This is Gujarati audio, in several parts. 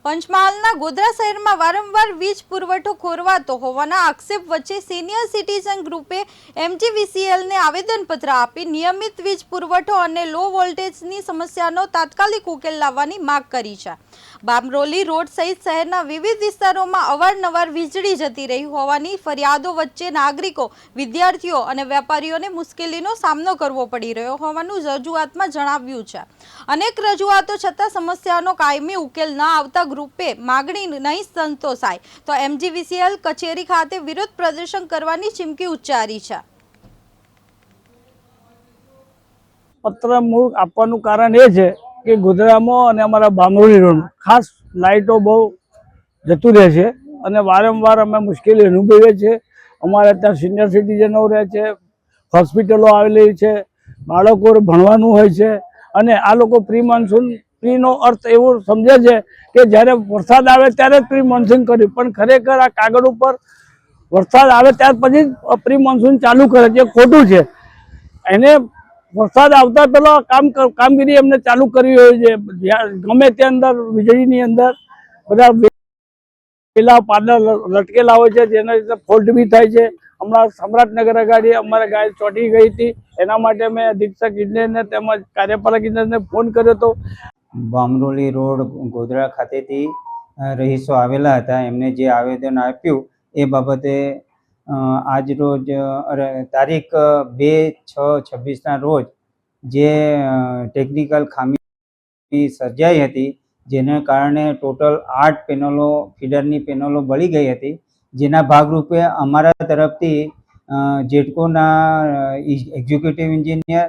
પંચમહાલના ગોધરા શહેરમાં વારંવાર વીજ પુરવઠો ખોરવાતો હોવાના આક્ષેપ વચ્ચે સિનિયર સિટીઝન ગ્રુપે MGVCLને આવેદનપત્ર આપી નિયમિત વીજ પુરવઠો અને લો વોલ્ટેજની સમસ્યાનો તાત્કાલિક ઉકેલ લાવવાની માંગ કરી છે। બામરોલી રોડ સહિત શહેરના વિવિધ વિસ્તારોમાં અવારનવાર વીજળી જતી રહી હોવાની ફરિયાદો વચ્ચે નાગરિકો, વિદ્યાર્થીઓ અને વેપારીઓને મુશ્કેલીનો સામનો કરવો પડી રહ્યો હોવાનું રજૂઆતમાં જણાવ્યું છે। અનેક રજૂઆતો છતાં સમસ્યાનો કાયમી ઉકેલ ન આવતા ગ્રુપે માગણી નહીં સંતોષાય તો MGVCL કચેરી ખાતે વિરોધ પ્રદર્શન કરવાની ચીમકી ઉચ્ચારી છે। પત્ર મૂળ આપવાનું કારણ એ છે કે ગોધરામાં અને અમારા બામરોલી રોડ ખાસ લાઇટો બહુ જતું રહે છે અને વારંવાર અમે મુશ્કેલી અનુભવીએ છીએ। અમારે ત્યાં સિનિયર સિટીઝનો રહે છે, હોસ્પિટલો આવેલી છે, બાળકો ભણવાનું હોય છે અને આ લોકો પ્રી મોન્સૂન પ્રીનો અર્થ એવો સમજે છે કે જ્યારે વરસાદ આવે ત્યારે જ પ્રી મોન્સૂન કર્યું, પણ ખરેખર આ કાગળ ઉપર વરસાદ આવે ત્યાર પછી જ પ્રી મોન્સૂન ચાલુ કરે છે, ખોટું છે। એને વરસાદ આવતા પહેલા કામગીરી એમને ચાલુ કરવી હોય છે। ગમે તે અંદર વીજળીની અંદર બધા પેલા પાડા લટકેલા હોય છે, જેના લીધે ફોલ્ટ બી થાય છે। હમણાં સમ્રાટનગર આગળ અમારે ગાય ચોંટી ગઈ હતી, એના માટે મેં અધિક્ષક ઇજનેરને તેમજ કાર્યપાલક ઇજનેરને ફોન કર્યો હતો। બામરોલી રોડ ગોધરા ખાતેથી રહીશો આવેલા હતા, એમને જે આવેદન આપ્યું એ બાબતે આજ રોજ તારીખ 2/6/26ના રોજ જે ટેકનિકલ ખામી સર્જાઈ હતી, જેને કારણે ટોટલ 8 પેનલો ફીડરની પેનલો બળી ગઈ હતી। જેના ભાગરૂપે અમારા તરફથી જેટકોના એક્ઝિક્યુટિવ એન્જિનિયર,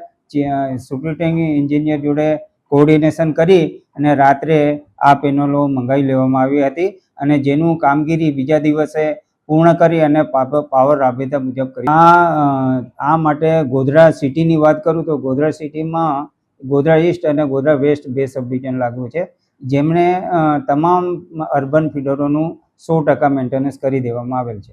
સુપ્રિન્ટેન્ડિંગ એન્જિનિયર જોડે કોઓર્ડિનેશન કરી અને રાત્રે આ પેનલો મંગાવી લેવામાં આવી હતી અને જેનું કામગીરી બીજા દિવસે પૂર્ણ કરી અને પાવર રાબેતા મુજબ કરી। આ માટે ગોધરા સિટીની વાત કરું તો ગોધરા સિટીમાં ગોધરા ઈસ્ટ અને ગોધરા વેસ્ટ 2 સબ ડિવિઝન લાગુ છે, જેમણે તમામ અર્બન ફીડરોનું 100% મેન્ટેનન્સ કરી દેવામાં આવેલ છે।